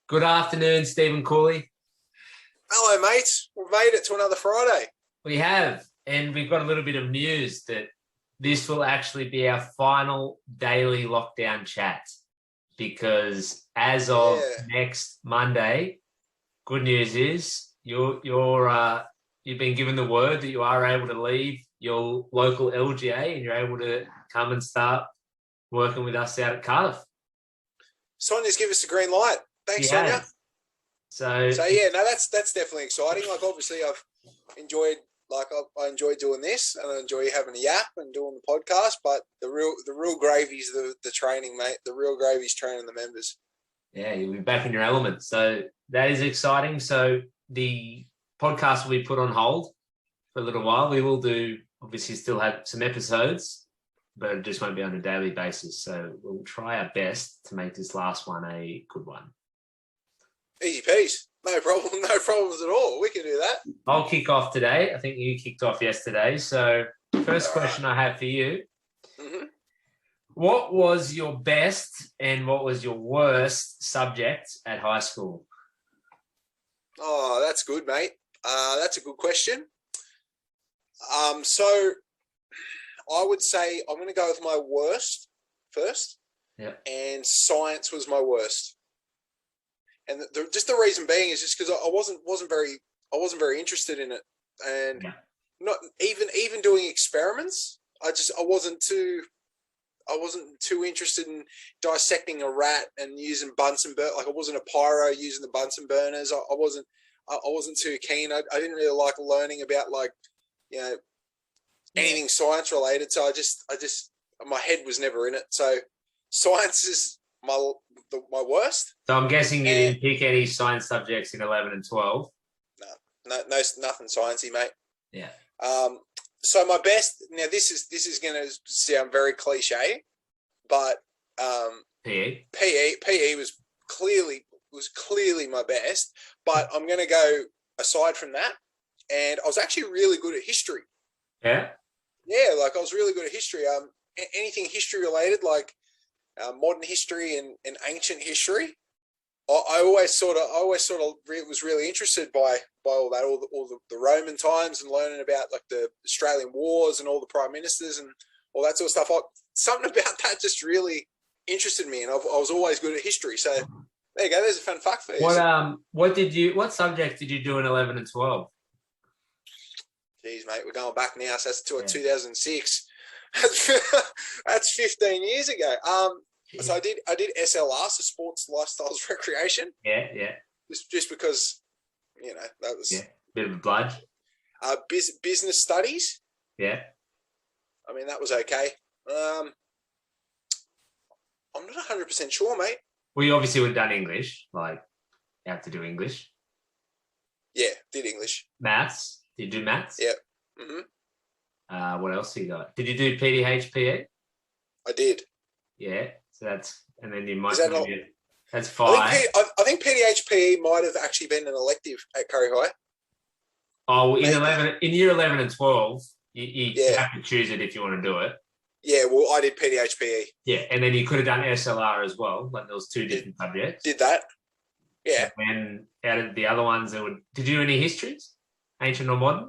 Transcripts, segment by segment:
Good afternoon, Stephen Cooley. Hello, mate. We've made it to another Friday. We have, and we've got a little bit of news that this will actually be our final daily lockdown chat because as of next Monday, good news is you've been given the word that you are able to leave your local LGA and you're able to come and start working with us out at Cardiff. Sonia's given us the green light. Thanks, Sonia. So yeah, no, that's definitely exciting. Like, obviously, I've enjoyed I enjoy doing this, and I enjoy having a yap and doing the podcast. But the real gravy's the training, mate. The real gravy's training the members. Yeah, you'll be back in your element. So that is exciting. So the podcast will be put on hold for a little while. We will obviously still have some episodes, but it just won't be on a daily basis. So we'll try our best to make this last one a good one. Easy peasy. No problem. No problems at all. We can do that. I'll kick off today. I think you kicked off yesterday. So first question I have for you. Mm-hmm. What was your best and what was your worst subject at high school? Oh, that's good, mate. That's a good question. So I would say I'm going to go with my worst first. Yeah. And science was my worst. And just the reason being is just because I wasn't very interested in it, and not even doing experiments. I wasn't too interested in dissecting a rat and using Bunsen burner. Like, I wasn't a pyro using the Bunsen burners. I wasn't too keen. I didn't really like learning about, like, anything science related. So I just my head was never in it. So science is my worst. So I'm guessing you didn't pick any science subjects in 11 and 12. No, nothing sciencey, mate. Yeah. So my best. Now this is going to sound very cliche, but PE was clearly my best. But I'm going to go aside from that, and I was actually really good at history. Yeah. Yeah, like I was really good at history. Anything history related, like modern history and ancient history. I always sort of was really interested by all that, all the Roman times, and learning about, like, the Australian wars and all the prime ministers and all that sort of stuff. Something about that just really interested me, and I was always good at history. So there you go. There's a fun fact for you. What subject did you do in 11 and 12? Jeez, mate, we're going back now. So that's to 2006. That's 15 years ago. So I did SLR, so sports, lifestyles, recreation. Yeah. Just because, that was Bit of a bludge. Business studies. Yeah. I mean, that was okay. I'm not 100% sure, mate. Well, you obviously would have done English. Like, you have to do English. Yeah, did English. Maths. Did you do maths? Yeah. Mm-hmm. What else you got? Did you do PDHPE? I did. Yeah. So and then you might. That's 5. I think PDHPE might have actually been an elective at Curry High. Oh, well, in year 11 and 12, you have to choose it if you want to do it. Yeah, well, I did PDHPE. Yeah, and then you could have done SLR as well. Like, there was 2 different subjects. Did that? Yeah. And out of the other ones, did you do any histories, ancient or modern?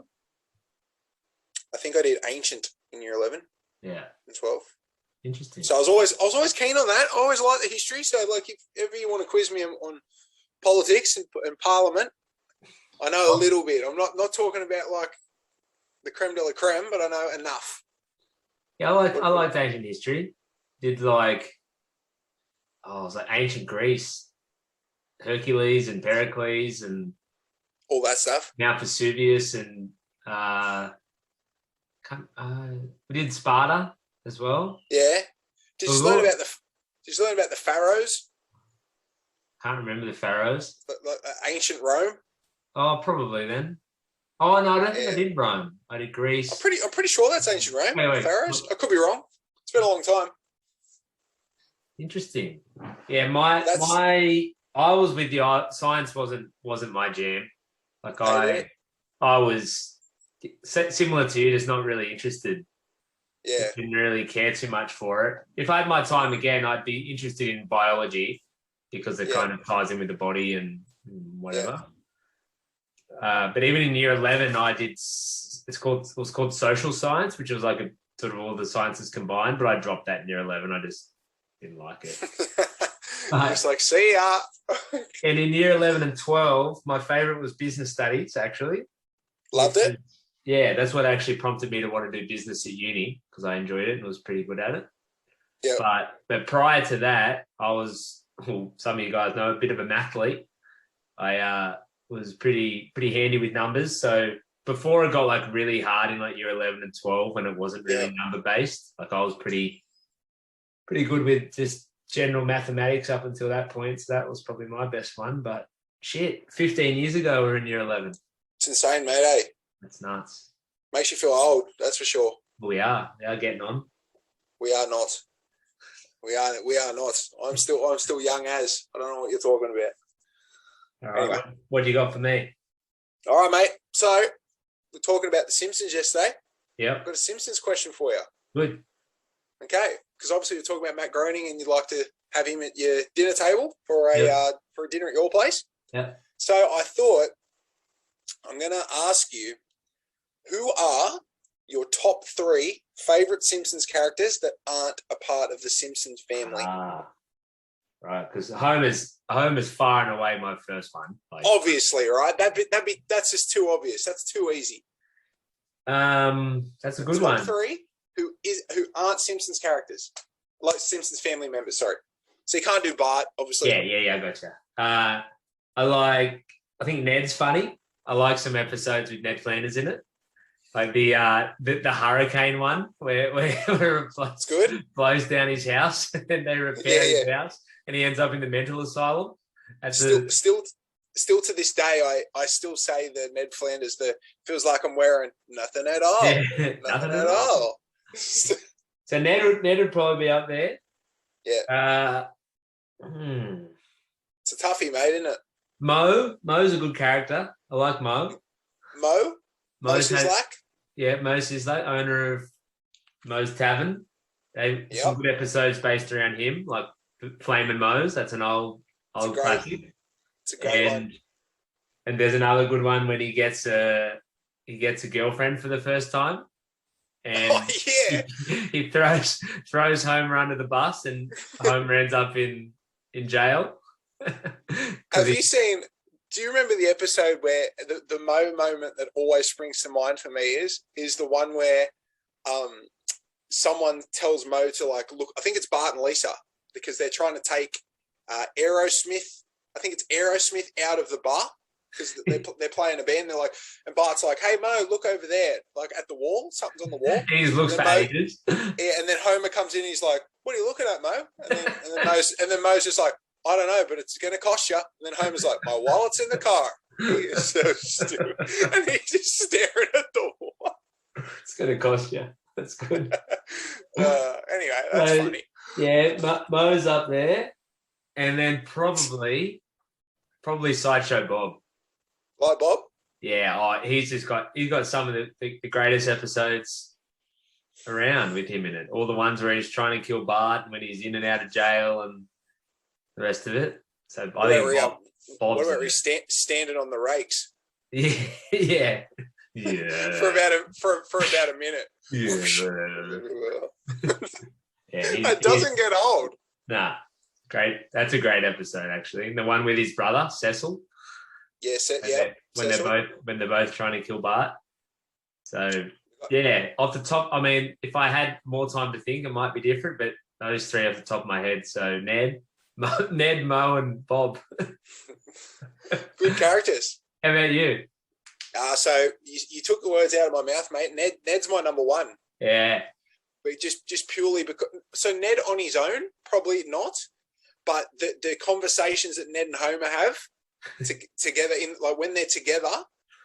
I think I did ancient in year 11. Yeah. And 12. Interesting. So I was always keen on that. I always liked the history. So, like, if ever you want to quiz me on politics and Parliament, I know a little bit. I'm not talking about, like, the creme de la creme, but I know enough. Yeah, I liked ancient history. Did, like, it was like ancient Greece, Hercules and Pericles and all that stuff. Mount Vesuvius, and we did Sparta as well. Yeah. Did you learn about the pharaohs? Can't remember the pharaohs. Like ancient Rome. Oh, probably then. Oh no, I don't think I did Rome. I did Greece. I'm pretty sure that's ancient Rome. Wait. Pharaohs. I could be wrong. It's been a long time. Interesting. Yeah, I was with you. Science wasn't my jam. Like, I was similar to you, just not really interested. Yeah. Didn't really care too much for it. If I had my time again, I'd be interested in biology, because it kind of ties in with the body and whatever. But even in year 11, I did. It was called social science, which was like a sort of all the sciences combined. But I dropped that in year 11. I just didn't like it. Just like, see ya. And in year 11 and 12, my favorite was business studies. Actually, loved it. Yeah, that's what actually prompted me to want to do business at uni because I enjoyed it and was pretty good at it. Yeah. But prior to that, I was, well, some of you guys know, a bit of a mathlete. I was pretty handy with numbers. So before it got like really hard in like year 11 and 12 when it wasn't really number based, like I was pretty good with just general mathematics up until that point. So that was probably my best one. But shit, 15 years ago we were in year 11. It's insane, mate. Eh? That's nuts. Makes you feel old, that's for sure. We are getting on. We are not. We are not. I'm still young as. I don't know what you're talking about. All right. Anyway. What do you got for me? All right, mate. So we're talking about the Simpsons yesterday. Yeah. I've got a Simpsons question for you. Good. Okay. Because obviously you're talking about Matt Groening and you'd like to have him at your dinner table for a dinner at your place. Yeah. So I thought I'm going to ask you, who are your top 3 favorite Simpsons characters that aren't a part of the Simpsons family? Right, because Homer's far and away my first one. Like, obviously, right? That's just too obvious. That's too easy. That's a good one. Top 3 who aren't Simpsons characters, like Simpsons family members. Sorry, so you can't do Bart, obviously. Yeah, I gotcha. I think Ned's funny. I like some episodes with Ned Flanders in it. Like the hurricane one where it blows down his house and they repair his house and he ends up in the mental asylum. Still to this day, I still say the Ned Flanders feels like I'm wearing nothing at all. Yeah, nothing at all. So Ned would probably be up there. Yeah. It's a toughie, mate, isn't it? Mo's a good character. I like Mo. Mo Sislak? Yeah, Mo Sislak, owner of Mo's Tavern. Some good episodes based around him, like Flamin' Mo's. That's an old classic. It's a great one. And there's another good one when he gets a girlfriend for the first time. And he throws Homer under the bus and Homer ends up in jail. Have you seen? Do you remember the episode where the Mo moment that always springs to mind for me is the one where someone tells Mo to like look? I think it's Bart and Lisa because they're trying to take Aerosmith. I think it's Aerosmith out of the bar because they're playing a band. They're like, and Bart's like, "Hey Mo, look over there, like at the wall. Something's on the wall." He looks for ages. Yeah, and then Homer comes in. And he's like, "What are you looking at, Mo?" And then Mo's just like, "I don't know, but it's going to cost you." And then Homer's like, "My wallet's in the car." He is so stupid. And he's just staring at the wall. It's going to cost you. That's good. Anyway, that's funny. Yeah, Mo's up there. And then probably Sideshow Bob. Like Bob? Yeah, he's got some of the greatest episodes around with him in it. All the ones where he's trying to kill Bart when he's in and out of jail and the rest of it. So I think what about he's standing on the rakes? Yeah. for about a minute. Yeah. It doesn't get old. Nah, great. That's a great episode actually. And the one with his brother Cecil. Yes, when they're both trying to kill Bart. So yeah, off the top, I mean, if I had more time to think, it might be different. But those 3 off the top of my head. So Ned, Mo, and Bob. Good characters. How about you? So you took the words out of my mouth, mate. Ned's my number 1. Yeah. But just purely because Ned on his own, probably not. But the conversations that Ned and Homer have together in like when they're together,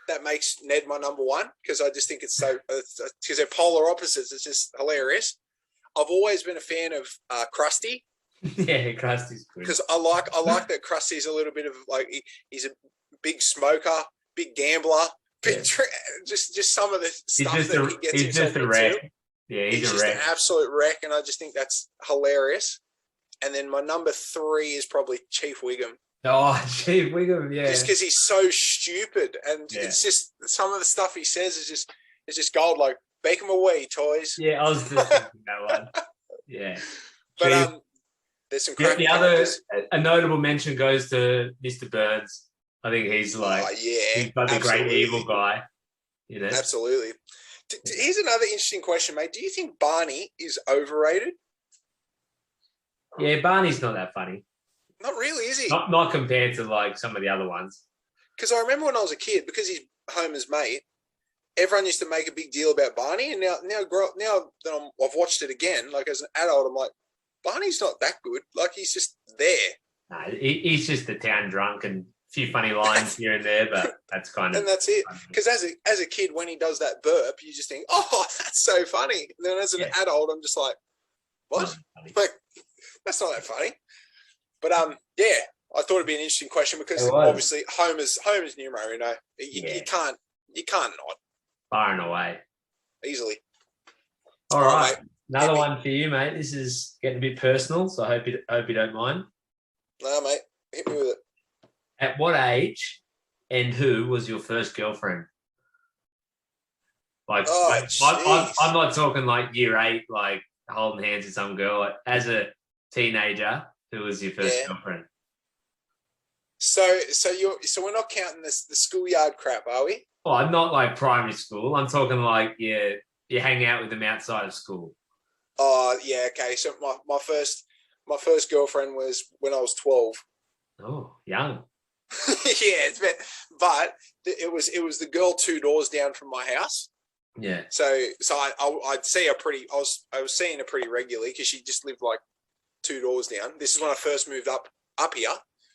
that makes Ned my number 1 because I just think it's so because they're polar opposites. It's just hilarious. I've always been a fan of Krusty. Yeah, Krusty's good. Because I like that Krusty's a little bit of like he's a big smoker, big gambler, just some of the stuff that he gets himself into. Yeah, he's just an absolute wreck, and I just think that's hilarious. And then my number 3 is probably Chief Wiggum. Oh, Chief Wiggum, yeah. Just because he's so stupid, and it's just some of the stuff he says is just gold. Like, bake them away, toys. Yeah, I was just thinking that one. Yeah, but there's some cracking characters. A notable mention goes to Mr. Burns. I think he's like, he's like the great evil guy. You know, absolutely. Here's another interesting question, mate. Do you think Barney is overrated? Yeah, Barney's not that funny. Not really, is he? Not compared to like some of the other ones. Because I remember when I was a kid, because he's Homer's mate, everyone used to make a big deal about Barney, and now that I've watched it again, like as an adult, I'm like, Barney's not that good. Like, he's just there. No, he's just the town drunk and a few funny lines here and there, but that's kind of... And that's it. Because as a kid, when he does that burp, you just think, oh, that's so funny. And then as an adult, I'm just like, what? Like, that's not that funny. But yeah, I thought it'd be an interesting question because obviously Homer's numero, you know. You can't not. Far and away. Easily. All right. Another one for you, mate. This is getting a bit personal, so I hope you don't mind. No, mate. Hit me with it. At what age and who was your first girlfriend? Like, I'm not talking like year 8, like holding hands with some girl. Like, as a teenager, who was your first girlfriend? So we're not counting the schoolyard crap, are we? Oh, I'm not like primary school. I'm talking like you hang out with them outside of school. Oh yeah, okay. So my first girlfriend was when I was 12. Oh, young. Yeah, but it was the girl 2 doors down from my house. Yeah. So I'd see her I was seeing her pretty regularly because she just lived like 2 doors down. This is when I first moved up here.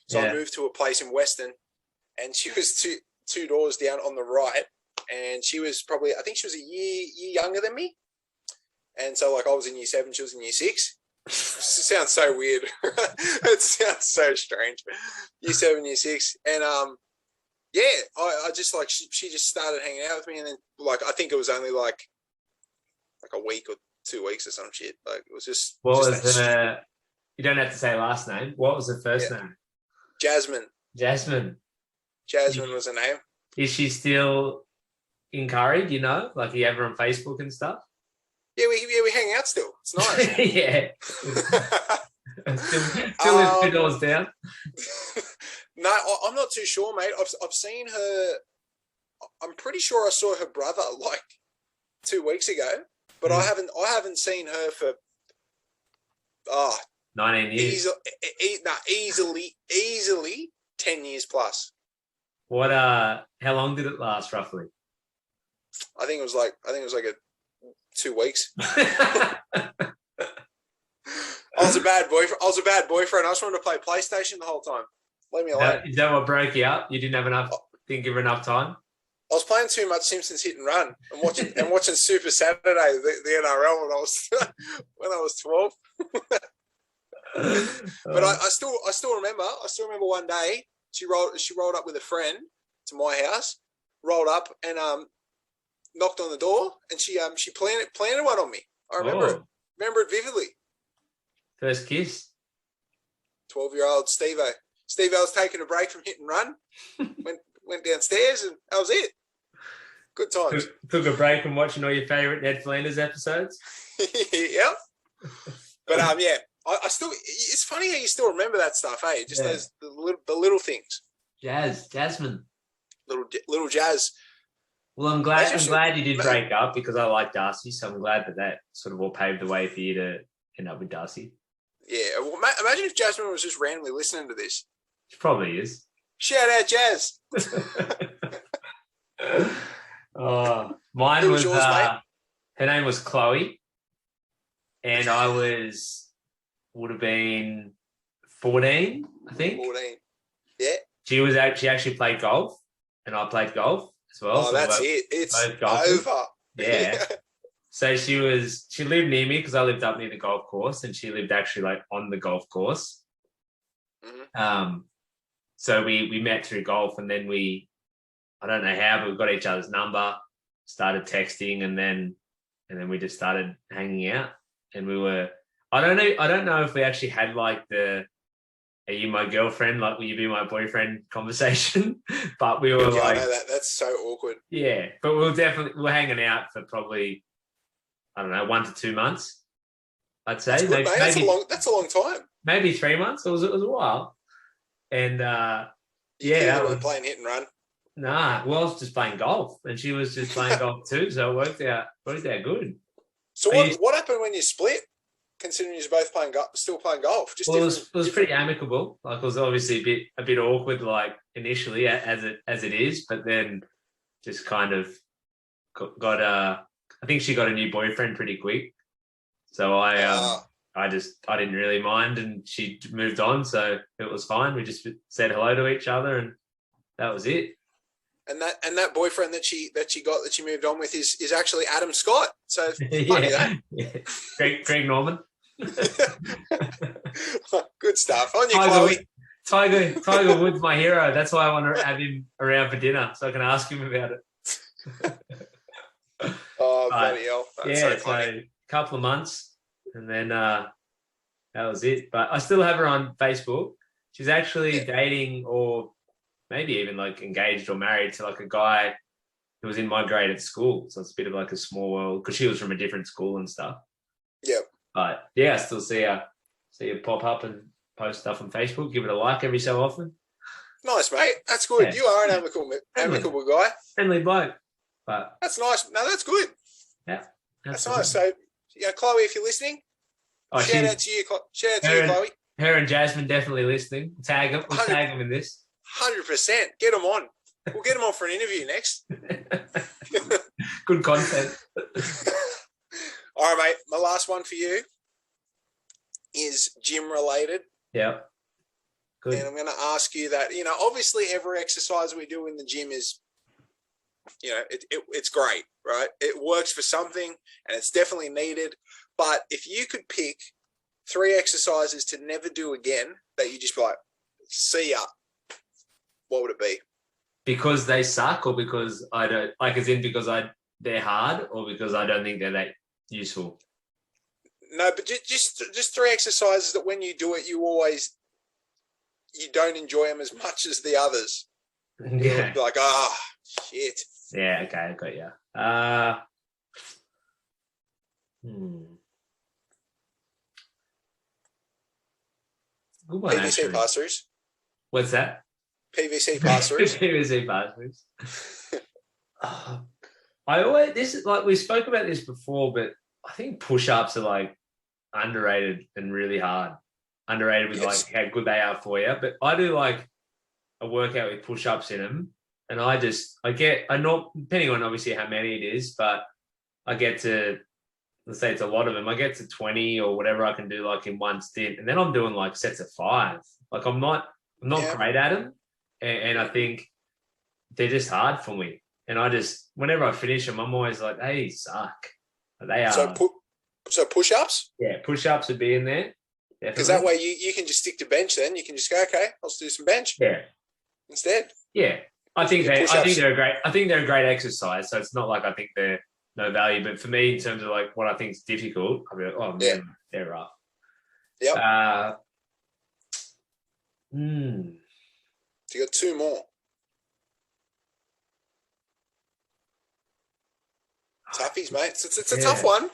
So I moved to a place in Weston, and she was two doors down on the right, and she was probably, I think she was a year younger than me. And so like I was in year 7, she was in year 6. It sounds so weird. It sounds so strange. Year 7, year 6. And I just like, she just started hanging out with me, and then like, I think it was only like a week or 2 weeks or some shit. Like, it was just. You don't have to say last name. What was the first name? Jasmine. Jasmine was her name. Is she still in Curry? You know, like, are you ever on Facebook and stuff? Yeah, we hang out still. It's nice. Yeah. still lives 2 doors down. No, I'm not too sure, mate. I've seen her. I'm pretty sure I saw her brother like 2 weeks ago, but I haven't seen her for 19 years. Easily 10 years plus. What? How long did it last roughly? I think it was like 2 weeks. I was a bad boyfriend. I just wanted to play PlayStation the whole time. Leave me alone. Is that what broke you up? You didn't give her enough time? I was playing too much Simpsons Hit and Run and watching Super Saturday, the NRL when I was 12. But I still remember one day she rolled up with a friend to my house, rolled up and knocked on the door, and she planted one on me. I remember it vividly. First kiss. 12-year-old Steve-O. Steve-O was taking a break from Hit and Run, went downstairs, and that was it. Good times. Took a break from watching all your favourite Ned Flanders episodes. Yep. But yeah, I still. It's funny how you still remember that stuff, hey? Just those the little things. Jasmine. Little Jazz. Well, I'm glad you did break up, because I like Darcy, so I'm glad that sort of all paved the way for you to end up with Darcy. Yeah, well, imagine if Jasmine was just randomly listening to this. She probably is. Shout out, Jazz. Mine was yours, her name was Chloe, and I would have been 14, I think. 14. Yeah. She actually played golf, and I played golf as well. Oh, so that's it. It's over. Yeah. So she lived near me because I lived up near the golf course, and she lived actually like on the golf course. Mm-hmm. So we met through golf, and then I don't know how, but we got each other's number, started texting, and then we just started hanging out. And I don't know if we actually had like the "Are you my girlfriend? Like, will you be my boyfriend?" conversation, but we were I know that. That's so awkward. yeah. But we're hanging out for probably, I don't know, 1 to 2 months. I'd say That's good, mate. That's a long time. maybe 3 months. It was a while, and You clearly weren't playing hit and run. nah. Well, I was just playing golf, and she was just playing golf too, so it worked out good. So what happened when you split? Considering you're both still playing golf, it was pretty amicable. Like, it was obviously a bit awkward, like initially as it is, but then just kind of got I think she got a new boyfriend pretty quick, so I didn't really mind, and she moved on, so it was fine. We just said hello to each other, and that was it. And that boyfriend that she moved on with is actually Adam Scott. So funny that. Yeah. Greg Norman. Good stuff. On you, Chloe. Tiger Woods, my hero. That's why I want to have him around for dinner so I can ask him about it. Oh, bloody hell. That's so funny. So a couple of months, and then that was it. But I still have her on Facebook. She's actually dating, or maybe even like engaged or married to like a guy who was in my grade at school. So it's a bit of like a small world, because she was from a different school and stuff. Yep. But yeah, I still see her pop up and post stuff on Facebook. Give it a like every so often. Nice, mate. That's good. Yeah. You are an amicable guy. Friendly bloke. But that's nice. No, that's good. Yeah. That's nice. So, Chloe, if you're listening, shout out to you, Chloe. Her and Jasmine definitely listening. We'll tag them in this. 100%. Get them on. We'll get them on for an interview next. Good content. All right, mate. My last one for you is gym related. Yeah. Good. And I'm going to ask you that, obviously every exercise we do in the gym is, it's great, right? It works for something and it's definitely needed. But if you could pick 3 exercises to never do again that you just be like, see ya, what would it be? Because they suck, or because I don't, like, as in because they're hard, or because I don't think they're that useful? No, but just 3 exercises that when you do it, you don't enjoy them as much as the others. Yeah. You're like, shit. Yeah, okay, I got you. Good one, PVC actually. pass-throughs. What's that? PVC pass-throughs. PVC pass-throughs. We spoke about this before, but I think push-ups are like underrated and really hard. Underrated with like how good they are for you. But I do like a workout with push-ups in them, and depending on obviously how many it is, but I get to, let's say it's a lot of them, I get to 20 or whatever I can do like in one stint, and then I'm doing like sets of 5. Like I'm not great at them, and I think they're just hard for me. And whenever I finish them, I'm always like, they suck. They are. So push-ups? Yeah, push-ups would be in there. Because that way you can just stick to bench then. You can just go, okay, I'll do some bench. Yeah. Instead. Yeah. I think they're a great exercise. So it's not like I think they're no value. But for me, in terms of like what I think is difficult, I'll be like, oh man, they're rough. Yep. So you got 2 more. Toughies, mate. It's a tough one.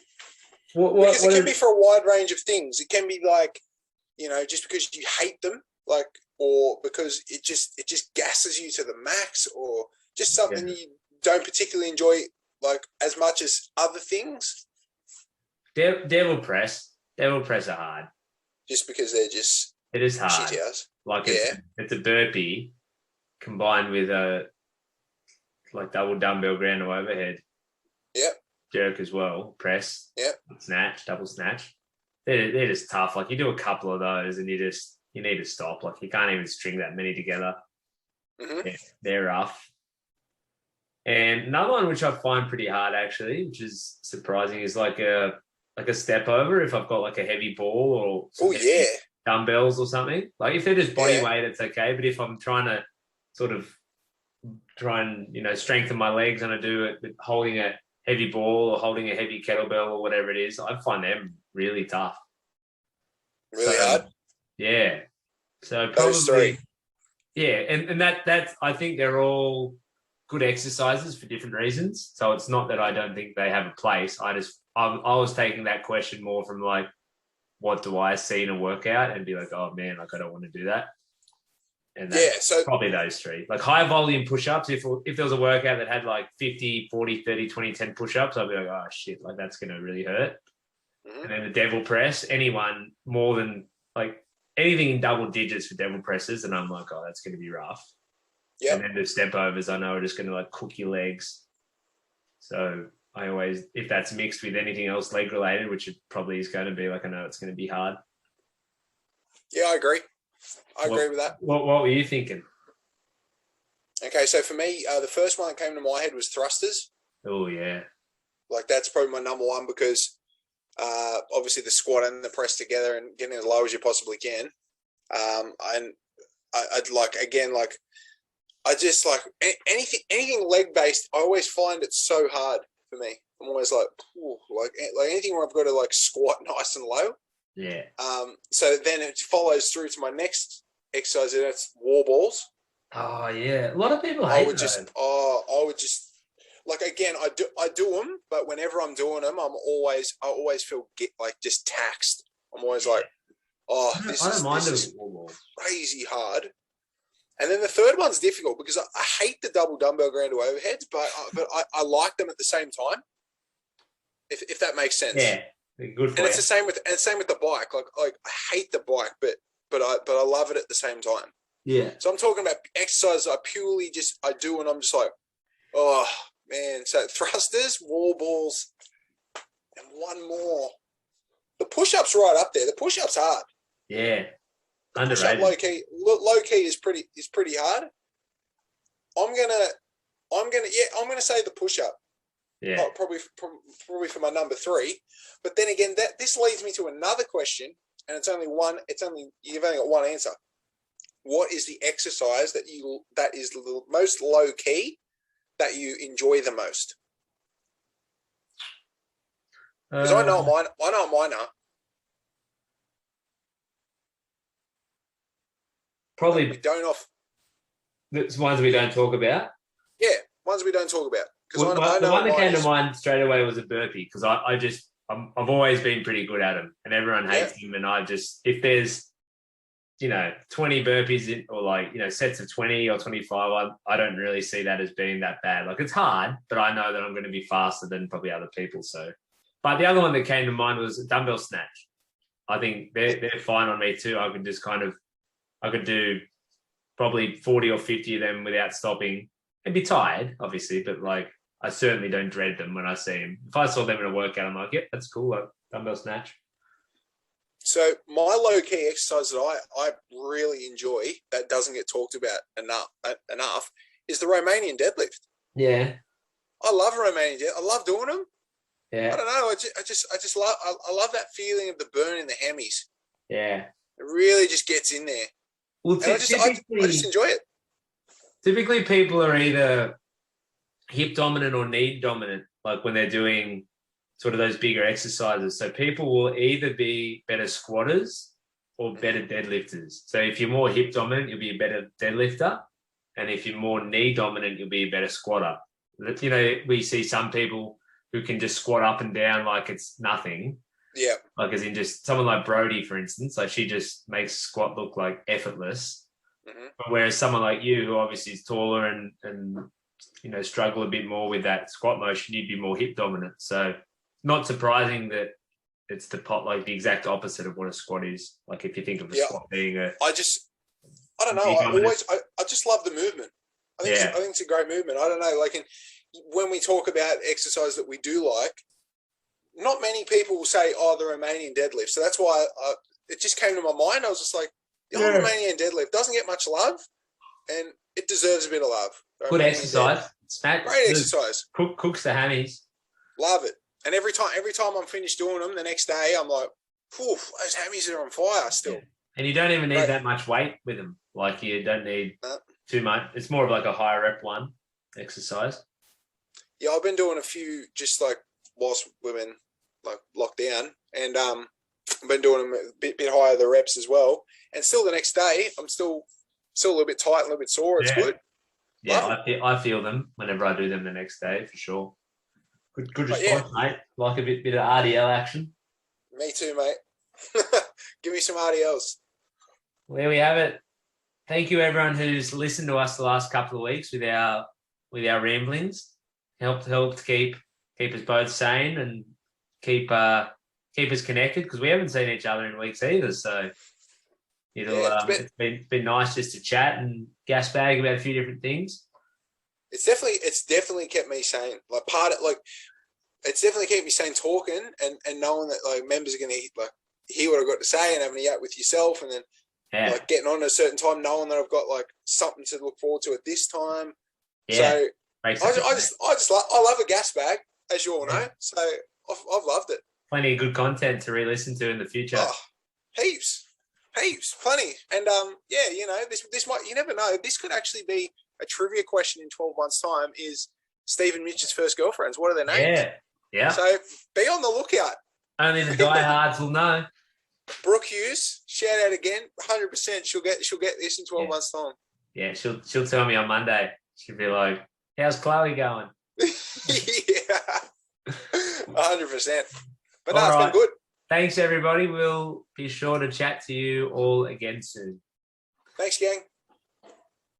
Because it can be for a wide range of things. It can be like, just because you hate them, like, or because it just gasses you to the max, or just something you don't particularly enjoy, like, as much as other things. Devil press are hard. Just because it is hard. Shit house. Like it's a burpee combined with a like double dumbbell ground or overhead. Yep. Jerk as well, press, snatch, double snatch. They're just tough. Like you do a couple of those and you need to stop. Like you can't even string that many together. Mm-hmm. Yeah, they're rough. And another one which I find pretty hard actually, which is surprising, is like a step over if I've got like a heavy ball or dumbbells or something. Like if they're just body weight, it's okay. But if I'm trying to sort of strengthen my legs and I do it with holding a heavy ball or holding a heavy kettlebell or whatever it is, I find them really tough. Really hard. Yeah. So Those probably, three. yeah, and that's I think they're all good exercises for different reasons. So it's not that I don't think they have a place. I was taking that question more from like, what do I see in a workout and be like, oh man, like I don't want to do that. And that's so probably those three. Like high volume push-ups, if there was a workout that had like 50, 40, 30, 20, 10 push-ups, I'd be like, oh shit, like that's going to really hurt. And then the devil press, anyone more than like anything in double digits for devil presses, and I'm like, oh, that's going to be rough. Yep. And then the step overs, I know are just going to like cook your legs. So I always, if that's mixed with anything else leg related, which it probably is going to be, like I know it's going to be hard. Yeah, I agree. I agree with that. What were you thinking? Okay, so for me, the first one that came to my head was thrusters. Oh yeah. Like that's probably my number one because obviously the squat and the press together and getting as low as you possibly can. And I'd like, again, like I just like anything leg based. I always find it so hard for me. I'm always like, like anything where I've got to like squat nice and low. Yeah. So then it follows through to my next exercise, and it's wall balls. Oh yeah, a lot of people hate those. I would just like, again, I do them, but whenever I'm doing them, I always feel just taxed. I'm always like, this is crazy hard. And then the third one's difficult because I hate the double dumbbell ground to overheads, but I like them at the same time. If that makes sense. Yeah, good for and it's the same with the bike. Like I hate the bike, but I love it at the same time. Yeah. So I'm talking about exercises I purely do, and I'm just like, oh man. So thrusters, wall balls, and one more. The push-ups right up there. The push-ups hard. Yeah. Push-up low key is pretty hard. I'm gonna say the push-up. Yeah. Probably for my number 3. But then again, this leads me to another question, and it's only one. You've only got one answer. What is the exercise that is the most low key that you enjoy the most? Because I know mine. I know mine are. Probably It's ones we don't talk about. Yeah, ones we don't talk about. Well, the one that came to mind straight away was a burpee because I've always been pretty good at them, and everyone hates them. And if there's 20 burpees or sets of 20 or 25, I don't really see that as being that bad. Like it's hard, but I know that I'm going to be faster than probably other people. So, but the other one that came to mind was a dumbbell snatch. I think they're fine on me too. I could do probably 40 or 50 of them without stopping and be tired, obviously, but like I certainly don't dread them when I see them. If I saw them in a workout, I'm like, yeah, that's cool, like dumbbell snatch. So my low-key exercise that I really enjoy that doesn't get talked about enough is the Romanian deadlift. Yeah. I love Romanian deadlift. I love doing them. Yeah. I don't know. I love that feeling of the burn in the hammies. Yeah. It really just gets in there. Well, I just enjoy it. Typically, people are either hip dominant or knee dominant, like when they're doing sort of those bigger exercises. So people will either be better squatters or better deadlifters. So if you're more hip dominant, you'll be a better deadlifter. And if you're more knee dominant, you'll be a better squatter. We see some people who can just squat up and down like it's nothing. Yeah. Like as in just someone like Brody, for instance, like she just makes squat look like effortless. Mm-hmm. But whereas someone like you, who obviously is taller and struggle a bit more with that squat motion, you'd be more hip dominant. So not surprising that it's the exact opposite of what a squat is. Like if you think of a squat being I don't know. I just love the movement. I think it's a great movement. I don't know. Like when we talk about exercise that we do like, not many people will say, the Romanian deadlift. So that's why it just came to my mind. I was just like, the old Romanian deadlift doesn't get much love, and it deserves a bit of love. Good exercise. Great exercise. Cooks the hammies. Love it. And every time I'm finished doing them, the next day I'm like, those hammies are on fire still. Yeah. And you don't even need that much weight with them. Like you don't need too much. It's more of like a higher rep one exercise. Yeah, I've been doing a few just like whilst we've been like locked down, and been doing them a bit higher the reps as well. And still the next day, I'm still a little bit tight, a little bit sore. It's good. Yeah, I feel them whenever I do them the next day for sure. Good response, mate. Like a bit of RDL action. Me too, mate. Give me some RDLs. Well, there we have it. Thank you, everyone who's listened to us the last couple of weeks with our ramblings. Helped keep us both sane and keep us connected because we haven't seen each other in weeks either. So it's been nice just to chat and gas bag about a few different things. It's definitely kept me sane. It's definitely kept me sane talking and knowing that like members are going to hear what I've got to say and having a yacht with yourself, and then like getting on at a certain time, knowing that I've got like something to look forward to at this time. Yeah. So I love a gas bag, as you all know. So I've loved it. Plenty of good content to re-listen to in the future. Oh, heaps, plenty. And this might, you never know. This could actually be a trivia question in 12 months' time. Is Steve and Mitch's first girlfriends? What are their names? Yeah. So be on the lookout. Only the diehards will know. Brooke Hughes, shout out again. 100%. She'll get this in 12 months' time. Yeah, she'll tell me on Monday. She'll be like, "How's Chloe going?" Yeah, 100%. But no, it's been good. Thanks, everybody. We'll be sure to chat to you all again soon. Thanks, gang.